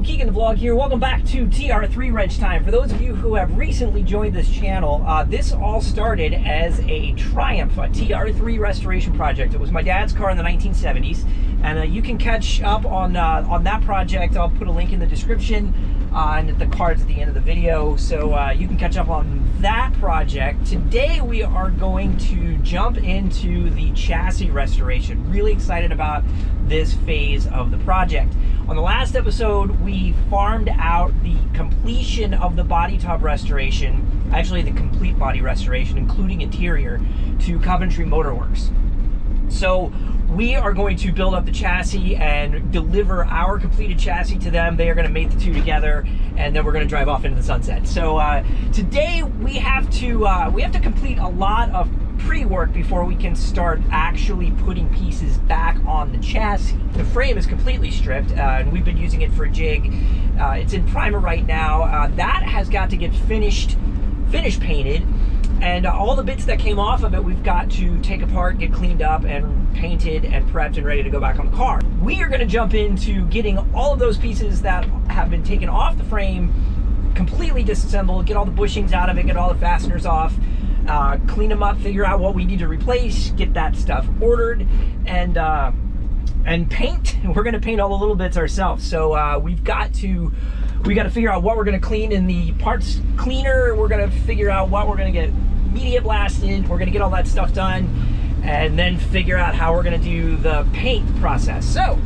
Keegan the Vlog here. Welcome back to TR3 Wrench Time. For those of you who have recently joined this channel, this all started as a Triumph, a TR3 restoration project. It was my dad's car in the 1970s, and you can catch up on that project. I'll put a link in the description and the cards at the end of the video, so you can catch up on that project. Today we are going to jump into the chassis restoration. Really excited about this phase of the project. On the last episode, we farmed out the completion of the body top restoration, actually the complete body restoration, including interior, to Coventry Motorworks. So we are going to build up the chassis and deliver our completed chassis to them. They are going to mate the two together, and then we're going to drive off into the sunset. So today we have to complete a lot of pre-work before we can start actually putting pieces back on the chassis. The frame is completely stripped, and we've been using it for a jig. It's in primer right now. That has got to get finish painted, and all the bits that came off of it we've got to take apart, get cleaned up and painted and prepped and ready to go back on the car. We are going to jump into getting all of those pieces that have been taken off the frame completely disassembled, get all the bushings out of it, get all the fasteners off, clean them up, figure out what we need to replace, get that stuff ordered, and paint. We're going to paint all the little bits ourselves. So we got to figure out what we're going to clean in the parts cleaner. We're going to figure out what we're going to get media blasted. We're going to get all that stuff done, and then figure out how we're going to do the paint process. So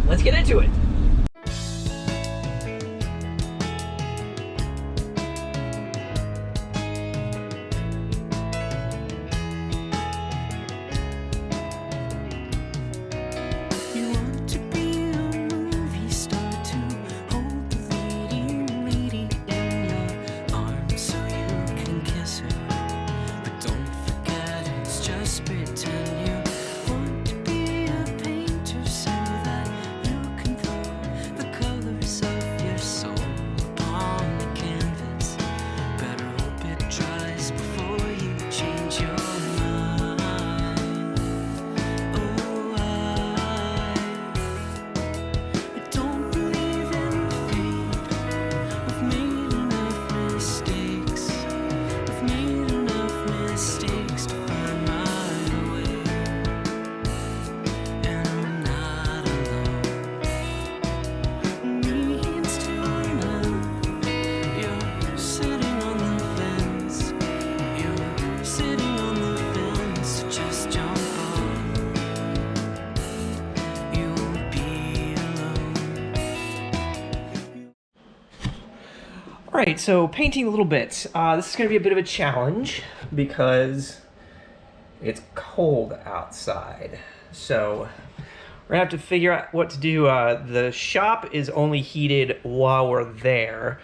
let's get into it. Alright, so painting little bits. This is going to be a bit of a challenge because it's cold outside. So we're going to have to figure out what to do. The shop is only heated while we're there,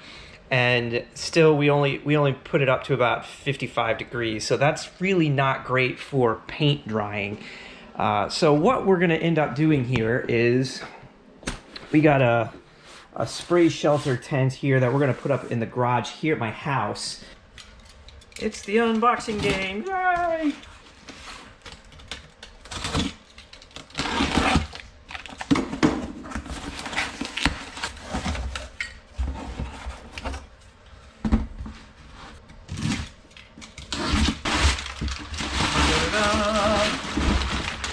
and still we only put it up to about 55 degrees. So that's really not great for paint drying. So what we're going to end up doing here is we got a spray shelter tent here that we're going to put up in the garage here at my house. It's the unboxing game. Yay!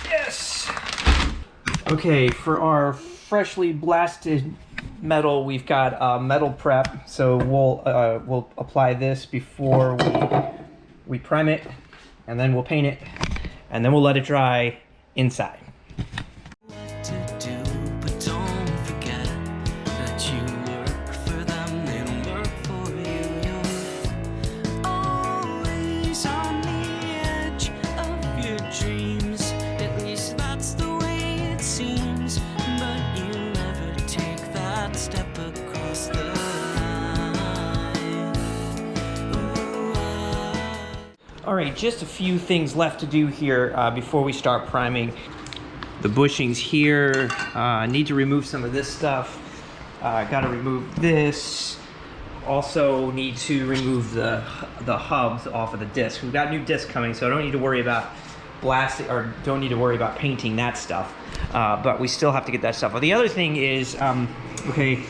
Yes! Okay, for our freshly blasted metal, we've got metal prep, so we'll apply this before we prime it, and then we'll paint it, and then we'll let it dry inside. Alright, just a few things left to do here before we start priming. The bushings here, need to remove some of this stuff. Gotta remove this. Also need to remove the hubs off of the disc. We've got new discs coming, so I don't need to worry about blasting, or don't need to worry about painting that stuff. But we still have to get that stuff. Well, the other thing is, okay,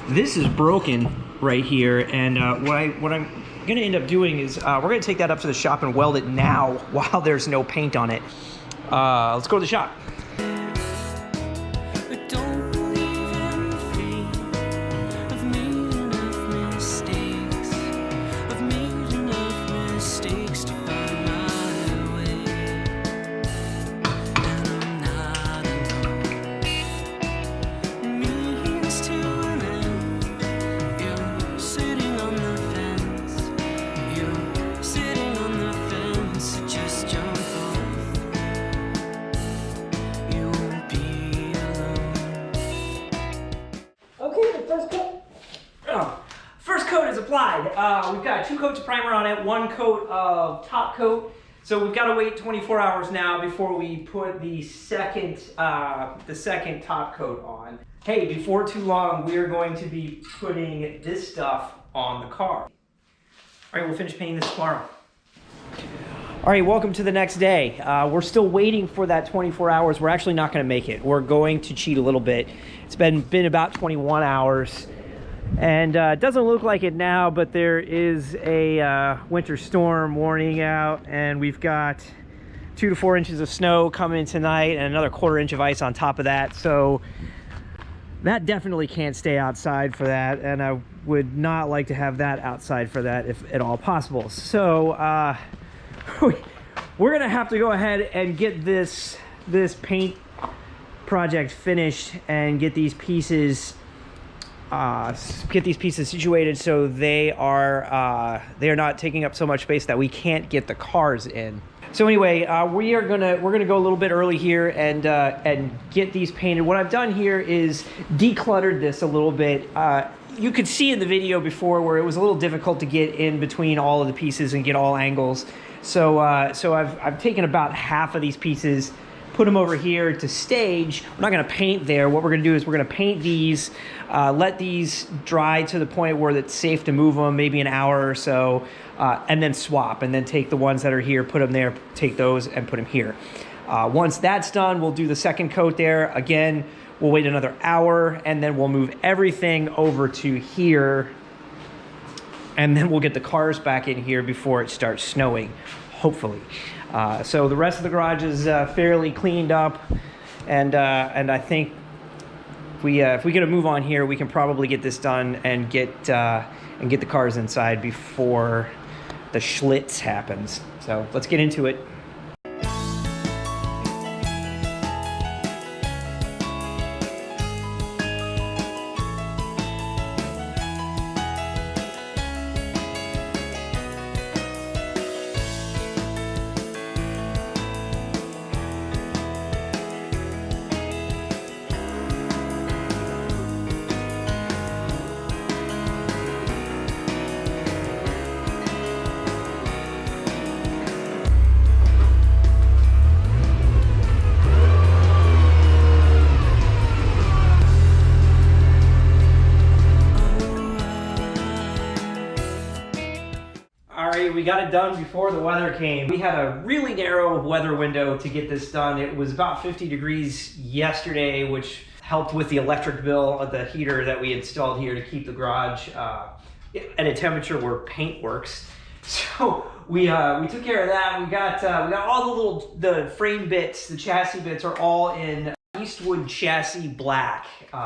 this is broken right here, and what I'm gonna end up doing is we're gonna take that up to the shop and weld it now while there's no paint on it. Let's go to the shop. First coat is applied. We've got 2 coats of primer on it, 1 coat of top coat. So we've got to wait 24 hours now before we put the second top coat on. Hey, before too long, we are going to be putting this stuff on the car. All right, we'll finish painting this tomorrow. All right, welcome to the next day. We're still waiting for that 24 hours. We're actually not going to make it. We're going to cheat a little bit. It's been about 21 hours. And it doesn't look like it now, but there is a winter storm warning out, and we've got 2 to 4 inches of snow coming tonight and another 1/4 inch of ice on top of that. So that definitely can't stay outside for that, and I would not like to have that outside for that if at all possible. So we're gonna have to go ahead and get this paint project finished and get these pieces situated so they are not taking up so much space that we can't get the cars in. So anyway, we're gonna go a little bit early here and get these painted. What I've done here is decluttered this a little bit. You could see in the video before where it was a little difficult to get in between all of the pieces and get all angles. So I've taken about half of these pieces, put them over here to stage. We're not gonna paint there. What we're gonna do is we're gonna paint these, let these dry to the point where it's safe to move them, maybe an hour or so, and then swap, and then take the ones that are here, put them there, take those and put them here. Once that's done, we'll do the second coat there. Again, we'll wait another hour, and then we'll move everything over to here, and then we'll get the cars back in here before it starts snowing, hopefully. So the rest of the garage is fairly cleaned up, and I think if we get a move on here, we can probably get this done and get the cars inside before the Schlitz happens. So let's get into it. We got it done before the weather came. We had a really narrow weather window to get this done. It was about 50 degrees yesterday, which helped with the electric bill of the heater that we installed here to keep the garage at a temperature where paint works. So we took care of that. We got all the frame bits, the chassis bits are all in Eastwood chassis black,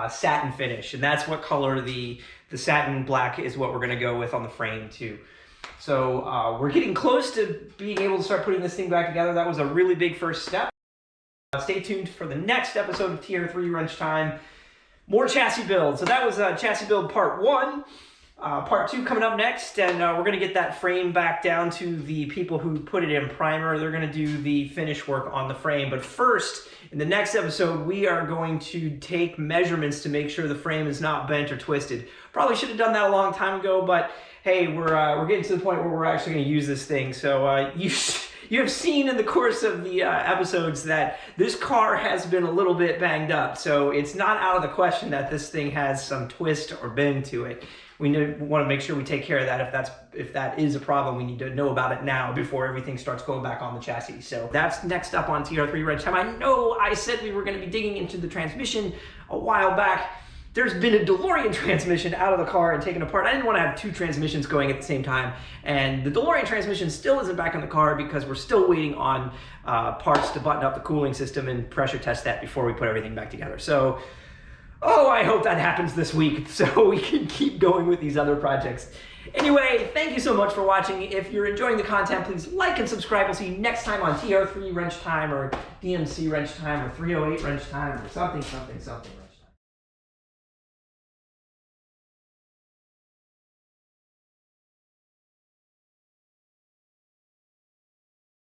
satin finish, and that's what color the satin black is what we're gonna go with on the frame too. So we're getting close to being able to start putting this thing back together. That was a really big first step. Stay tuned for the next episode of TR3 Wrench Time. More chassis build. So that was chassis build part 1. Part 2 coming up next, and we're going to get that frame back down to the people who put it in primer. They're going to do the finish work on the frame. But first, in the next episode, we are going to take measurements to make sure the frame is not bent or twisted. Probably should have done that a long time ago, but hey, we're getting to the point where we're actually going to use this thing. So you have seen in the course of the episodes that this car has been a little bit banged up. So it's not out of the question that this thing has some twist or bend to it. We want to make sure we take care of that. If that is a problem, we need to know about it now before everything starts going back on the chassis. So that's next up on TR3 Wrench Time. I know I said we were going to be digging into the transmission a while back. there's been a DeLorean transmission out of the car and taken apart. I didn't want to have two transmissions going at the same time, and the DeLorean transmission still isn't back in the car because we're still waiting on parts to button up the cooling system and pressure test that before we put everything back together. So, oh, I hope that happens this week so we can keep going with these other projects. Anyway, thank you so much for watching. If you're enjoying the content, please like and subscribe. We'll see you next time on TR3 Wrench Time, or DMC Wrench Time, or 308 Wrench Time, or something.